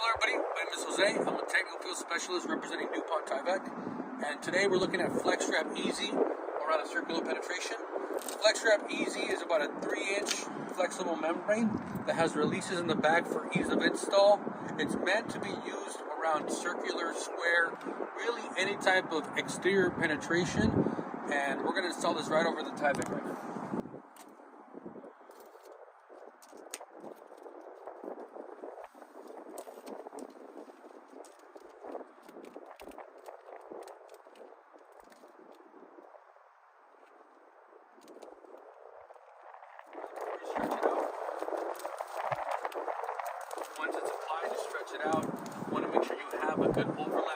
Hello everybody, my name is Jose. I'm a technical field specialist representing DuPont Tyvek, and today we're looking at FlexWrap EZ around a circular penetration. FlexWrap EZ is about a 3-inch flexible membrane that has releases in the back for ease of install. It's meant to be used around circular, square, really any type of exterior penetration, and we're going to install this right over the Tyvek right now. Stretch it out. Once it's applied, just stretch it out. You want to make sure you have a good overlap